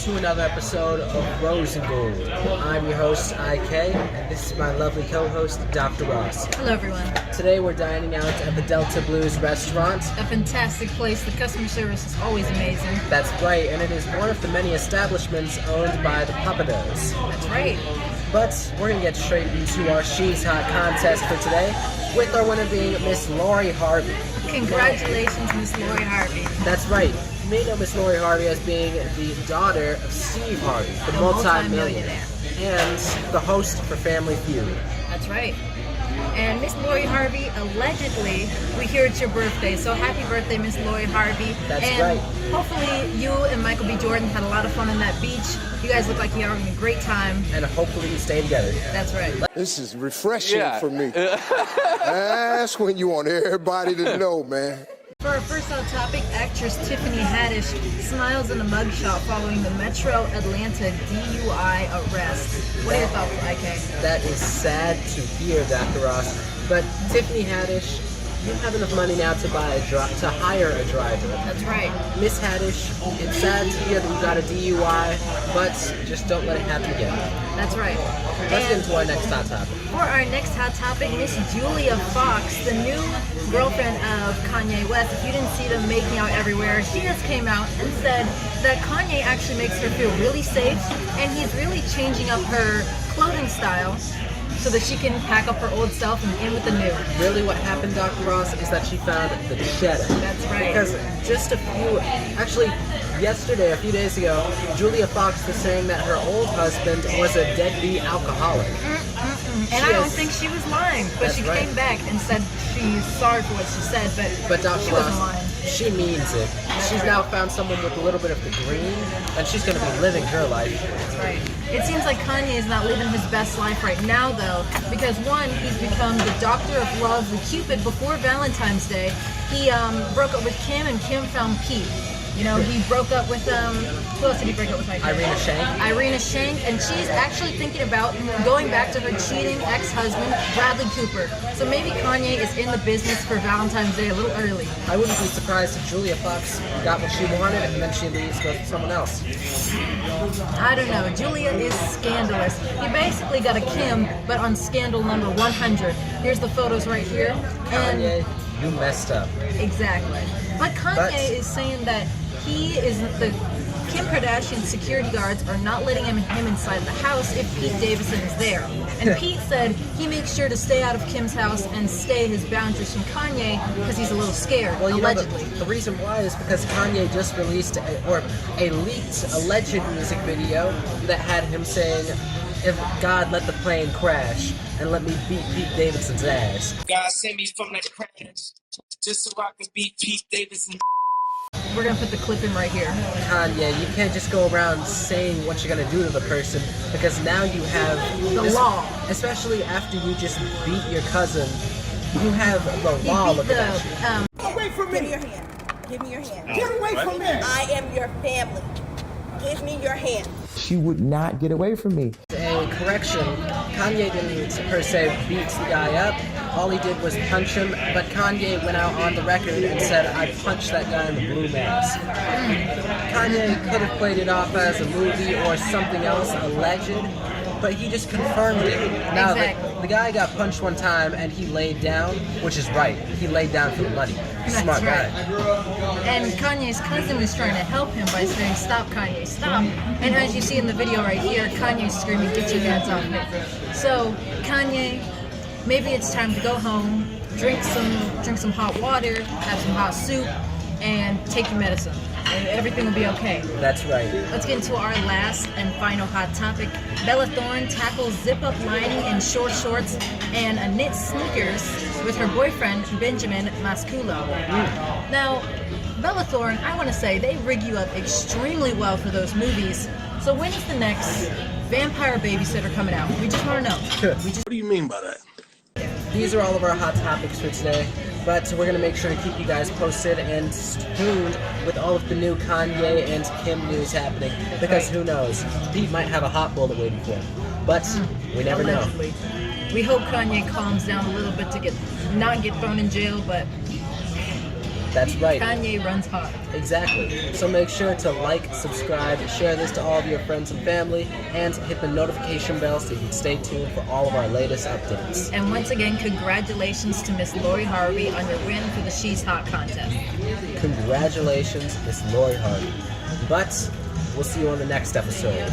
to another episode of Rose and Gold. I'm your host, IK, and this is my lovely co-host, Dr. Ross. Hello, everyone. Today we're dining out at the Delta Blues restaurant. A fantastic place. The customer service is always amazing. That's right, and it is one of the many establishments owned by the Papados. That's right. But we're going to get straight into our She's Hot contest for today, with our winner being Miss Lori Harvey. Congratulations, Miss Lori Harvey. That's right. You may know Miss Lori Harvey as being the daughter of Steve Harvey, the multi-millionaire, and the host for Family Feud. That's right. And Miss Lori Harvey, allegedly, we hear it's your birthday, so happy birthday, Miss Lori Harvey. That's and right. Hopefully you and Michael B. Jordan had a lot of fun on that beach. You guys look like you're having a great time. And hopefully you stay together. That's right. This is refreshing for me. That's when you want everybody to know, man. For our first hot topic, actress Tiffany Haddish smiles in a mugshot following the Metro Atlanta DUI arrest. What are your thoughts, IK? That is sad to hear, Dr. Ross. But Tiffany Haddish, you have enough money now to hire a driver. That's right. Miss Haddish, it's sad to hear that you got a DUI, but just don't let it happen again. That's right. Let's get into our next hot topic. For our next hot topic, Miss Julia Fox, the new girlfriend of Kanye West. If you didn't see them making out everywhere, she just came out and said that Kanye actually makes her feel really safe, and he's really changing up her clothing style so that she can pack up her old self and in with the new. Really what happened, Dr. Ross, is that she found the cheddar. That's right. Because yesterday, a few days ago, Julia Fox was saying that her old husband was a deadbeat alcoholic. And I don't think she was lying, but she right. came back and said she's sorry for what she said, but Dr. she wasn't Ross, lying. she means it. She's now found someone with a little bit of the green, and she's going to be living her life. That's right. It seems like Kanye is not living his best life right now, though, because one, he's become the doctor of love, the Cupid before Valentine's Day. He broke up with Kim, and Kim found Pete. You know, he broke up with, who else did he break up with? Irina Shayk. Irina Shayk, and she's actually thinking about going back to her cheating ex-husband, Bradley Cooper. So maybe Kanye is in the business for Valentine's Day a little early. I wouldn't be surprised if Julia Fox got what she wanted and then she leaves, goes to someone else. I don't know. Julia is scandalous. He basically got a Kim, but on scandal number 100. Here's the photos right here. And Kanye, you messed up. Exactly. But Kanye is saying that he is the Kim Kardashian security guards are not letting him inside the house if Pete Davidson is there. And Pete said he makes sure to stay out of Kim's house and stay his boundaries from Kanye because he's a little scared, Well, allegedly. The reason why is because Kanye just released a leaked alleged music video that had him saying, "If God let the plane crash and let me beat Pete Davidson's ass." God sent me from that crash just so I could beat Pete Davidson. We're going to put the clip in right here. Kanye, you can't just go around saying what you're going to do to the person, because now you have The law. Especially after you just beat your cousin, you have the He law beat looking at you. the, Away from Give me! me your hand. Give me your hand. Get away from me! I am your family. Give me your hand. She would not get away from me. A correction, Kanye didn't per se beat the guy up. All he did was punch him, but Kanye went out on the record and said, "I punched that guy in the blue mask." Kanye could have played it off as a movie or something else, alleged, but he just confirmed it. Now, Exactly. the guy got punched one time and he laid down, which is right. He laid down for the money. Smart guy. And Kanye's cousin was trying to help him by saying, "Stop, Kanye, stop." And as you see in the video right here, Kanye's screaming, "Get your hands off me." So, Kanye, maybe it's time to go home, drink some hot water, have some hot soup, and take your medicine. And everything will be okay. That's right. Let's get into our last and final hot topic. Bella Thorne tackles zip-up lining in short shorts and a knit sneakers with her boyfriend, Benjamin Masculo. Now, Bella Thorne, I want to say, they rig you up extremely well for those movies. So when is the next Vampire Babysitter coming out? We just want to know. What do you mean by that? These are all of our hot topics for today, but we're going to make sure to keep you guys posted and tuned with all of the new Kanye and Kim news happening, because who knows, Pete might have a hot bullet waiting for him, but we never know. Allegedly. We hope Kanye calms down a little bit to not get thrown in jail, but That's right. Kanye runs hot. Exactly. So make sure to like, subscribe, share this to all of your friends and family, and hit the notification bell so you can stay tuned for all of our latest updates. And once again, congratulations to Miss Lori Harvey on your win for the She's Hot contest. Congratulations, Miss Lori Harvey. But we'll see you on the next episode.